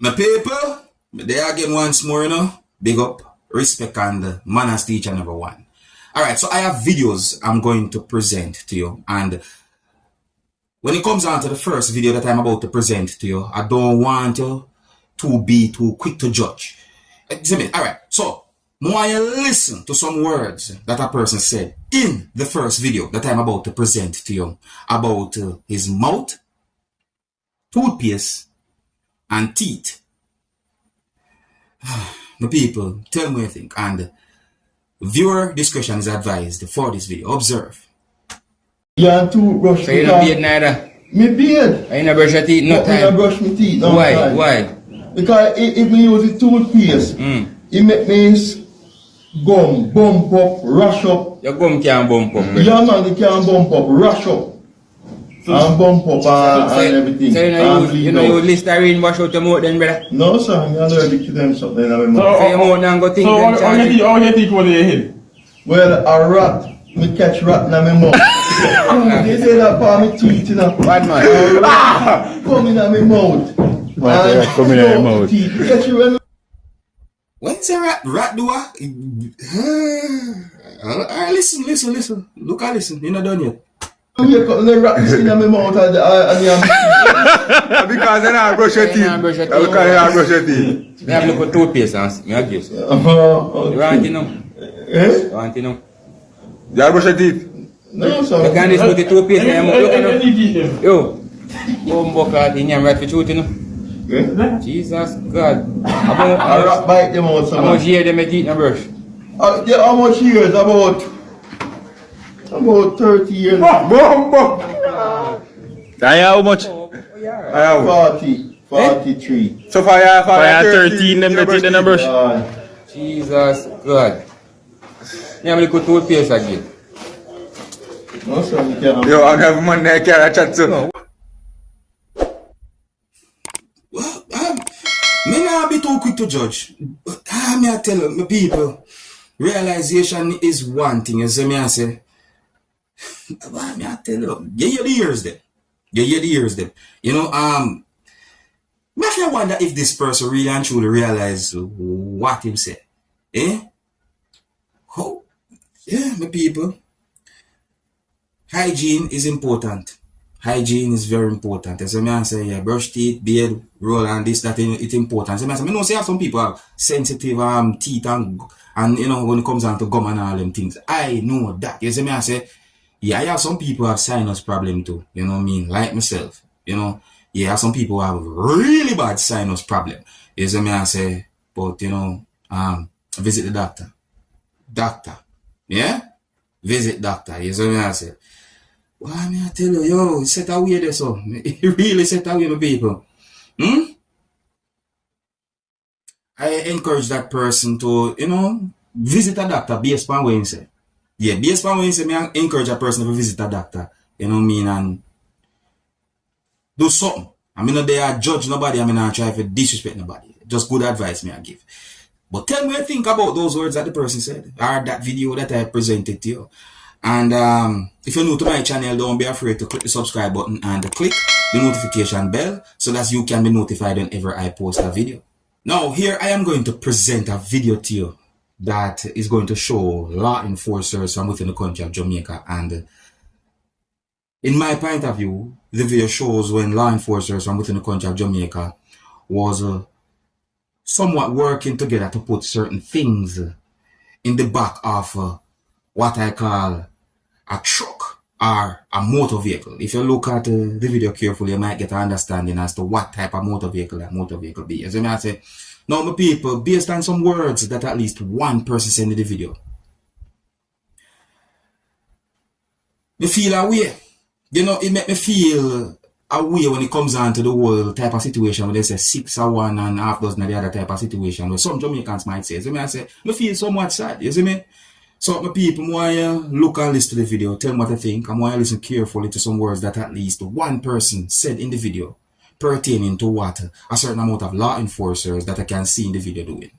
My people, they again once more, big up, respect, and manners to each and every one. Alright, so I have videos I'm going to present to you, and when it comes on to the first video that I'm about to present to you, I don't want you to be too quick to judge. Alright, so I want you to listen to some words that a person said in the first video that I'm about to present to you about his mouth, toothpaste, and teeth. The people, tell me what you think, and viewer discretion is advised for this video. Observe. Yeah, toothbrush. So you don't beard neither? Me beard. You don't brush your teeth no time? I brush my teeth. No Why? time. Why? Because if me use the toothpaste, it make me gum bump up, rush up. Your gum can't bump up. Yeah man, it can bump up, rush up. And bump up and everything. So you know you Listerine wash out your mouth then, brother? No sir, I'm allergic to them something in my mouth. So your mouth now go think them charge you? How you think what your head? Well, a rat. Me catch rat in my mouth. They say that for my teeth, you know. Bad man. Come in my mouth. Come in your mouth. Catch you when When's a rat do what? Alright, listen. Look and listen. You're not done yet. you cut the rat in my mouth and Because then I brush your teeth. Because I brush your teeth. Me have look at toothpaste and me have this. You want to know? Eh? You want to know? You brush your teeth. No, sir. You can't just put the toothpaste in your mouth. Look at them. Yo. Bumbo card in your right for truth, you know? Eh? Jesus God. A rat bite them out, How much sir. year they make teeth in a brush? Yeah, how much years? About 30 years. Bumbo. How much? I have 40, 43. So for you, Fire 13 them the teeth in the brush. Jesus God. You have a little toothpaste again. No, sir, you can't. Yo, I have man there carry chat too. Well, me not be too quick to judge. But me I tell you, my people, realization is one thing. You see me I say, me I tell you, you hear the ears them. You hear the ears them. You know, me I wonder if this person really and truly realize what him say. Eh? Oh, yeah, my people. Hygiene is important. Hygiene is very important. As a man say, yeah, brush teeth, beard, roll, and this, that, it's important. So I know say some people have sensitive teeth and you know when it comes down to gum and all them things. I know that. You see me I say, yeah, I have some people have sinus problem too. You know what I mean? Like myself. You know, yeah, some people have really bad sinus problem. You see me I say, but you know, visit the doctor. Doctor. Yeah? Visit doctor. You see me I say. Why me I tell you, yo, set away this so. It really set away my people. I encourage that person to, you know, visit a doctor based on what he say. Yeah, based on what he say, I encourage a person to visit a doctor. You know what I mean? And do something. I mean, not there I judge nobody. I mean, I try to disrespect nobody. Just good advice me I give. But tell me what you think about those words that the person said. Or that video that I presented to you. And if you're new to my channel, don't be afraid to click the subscribe button and click the notification bell so that you can be notified whenever I post a video. Now, here I am going to present a video to you that is going to show law enforcers from within the country of Jamaica. And in my point of view, the video shows when law enforcers from within the country of Jamaica was somewhat working together to put certain things in the back of what I call a truck or a motor vehicle. If you look at the video carefully, you might get an understanding as to what type of motor vehicle that motor vehicle be. As I say, now my people, based on some words that at least one person sent in the video, me feel a way. You know, it make me feel a way when it comes on to the whole type of situation where they say 6 or 1 and half dozen of the other type of situation where some Jamaicans might say. So I say, me feel somewhat sad, you see me? So my people, want you look and listen to the video, tell me what you think, and want you listen carefully to some words that at least one person said in the video pertaining to what a certain amount of law enforcers that I can see in the video doing.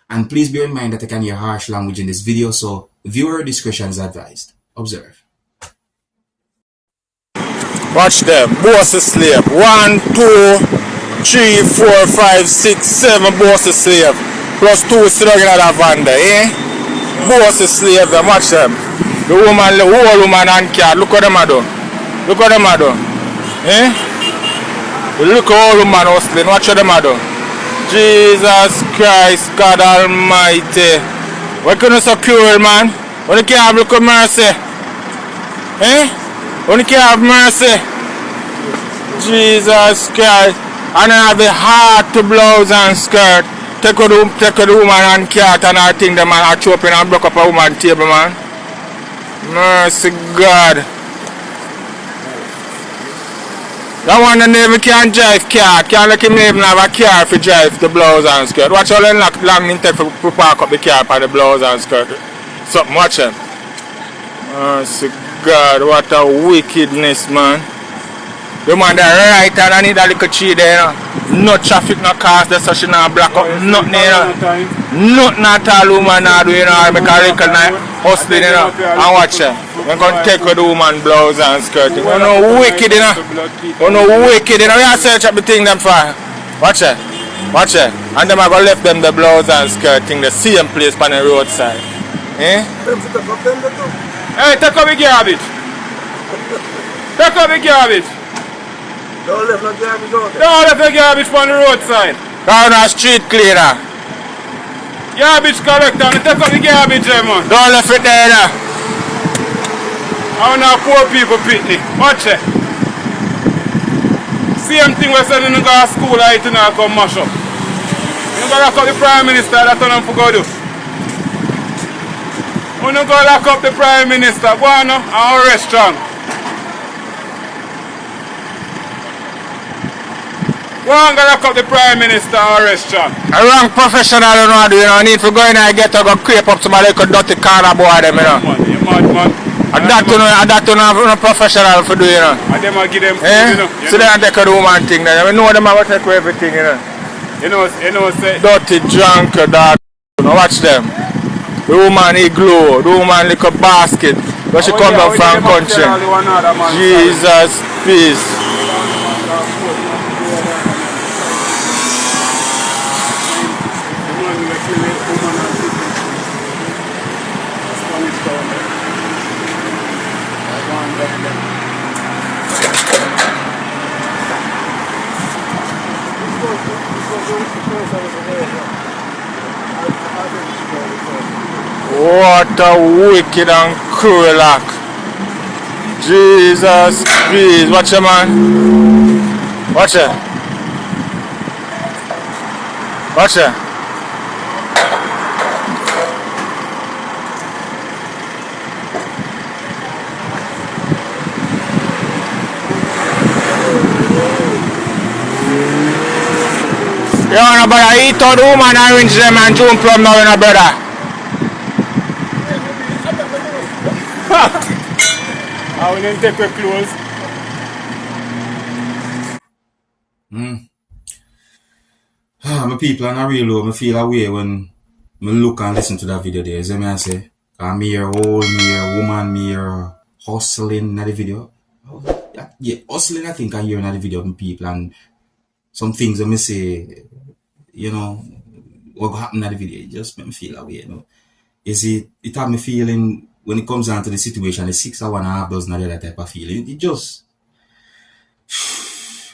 And please bear in mind that I can hear harsh language in this video, so viewer discretion is advised. Observe. Watch them, boss a slave. 1, 2, 3, 4, 5, 6, 7 bosses slave. Plus 2 still in that van there, eh? Bosses slave them, watch them. The woman, the whole woman and cat, look what them are doing. Look what them are doing. Eh? Look at all woman hustling, watch what them are doing. Jesus Christ, God Almighty. Why couldn't so cruel, man? When you can't have look at mercy. Eh? When you can't have mercy. Jesus Christ. And I have the heart to blouse and skirt. Take the woman and cat and I think the man are chopping and broke up a woman table, man. Mercy God. That one that never can drive car. Can't let him even have a car for drive the blouse and skirt. Watch how long it take for park up the car for the blouse and skirt. Something, watch him. Mercy God, what a wickedness, man. The man that right and I need a little tree there, you know. No traffic, no cars, there, so she not block up, nothing, you know. Nothing at all, woman, not do, you know, I make a little night hustling, you know, and watch her. I'm going to take with the woman blouse and skirt. You know, wicked, you know. You know, wicked, you know. You search up the thing them for. Watch her. Watch her. And them are going to left them the blouse and skirt thing, the same place on the roadside. Eh? Hey, take up the garbage. Take up the garbage. Don't left no garbage out there. Don't left the garbage on the roadside. Down a street cleaner. Garbage collector, take up the garbage there, man. Don't left it there. I want to poor people picnic. Watch it. Same thing we said in the school, I to now come mash up. You go lock up the Prime Minister, that's what I'm going to do. You go lock up the Prime Minister, go on our restaurant. Go on, go lock up the Prime Minister or restaurant. A wrong professional, you know, you know, need to go in and get to go creep up somebody like a dirty corner boy, them, you know. You mad, man. And that to no professional for do, you know. And them I give them food, Eh? you know. So they take a woman thing, then. I know them are take everything, you know. You know, say. Dirty drunk, dog. You know, watch them. The woman, he glow. The woman, like a basket. But she come down from country. Jesus, peace. What a wicked and cruel act. Jesus, please. Watch it, man. Watch it. Watch it. You know, brother, eat out the woman and rinse them and jump from now, you know, brother. I will then take your clothes. My people are not real low. I feel away when I look and listen to that video there. See me I say, I'm here, old, me here, woman, me here, hustling in the video. Yeah, hustling I think I hear in the video of people and some things I say, you know, what happened in the video, it just make me feel away, you know. You see, it had me feeling when it comes down to the situation, the 6 or 1.5 dozen of that type of feeling. It just,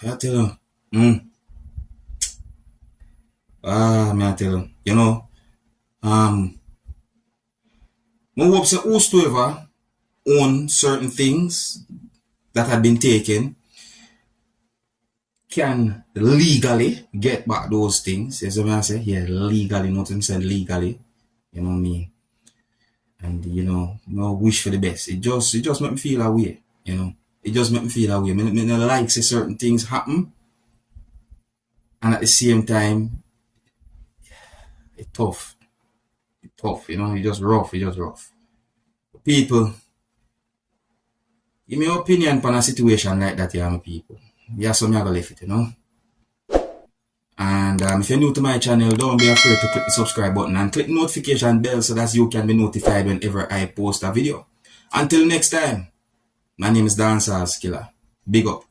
I tell you, I tell you know, I hope that whosoever own certain things that had been taken can legally get back those things. As I say, yeah, legally, not him said legally, you know what I mean? And you know, no wish for the best. It just make me feel away, you know. It just make me feel away. I like say certain things happen, and at the same time, it's tough. It's tough, you know. It's just rough. People, give me your opinion on a situation like that, yeah, my people. Yeah, so me have to leave it, you know. And if you're new to my channel, don't be afraid to click the subscribe button and click the notification bell so that you can be notified whenever I post a video. Until next time, my name is Dancehall Skilla. Big up.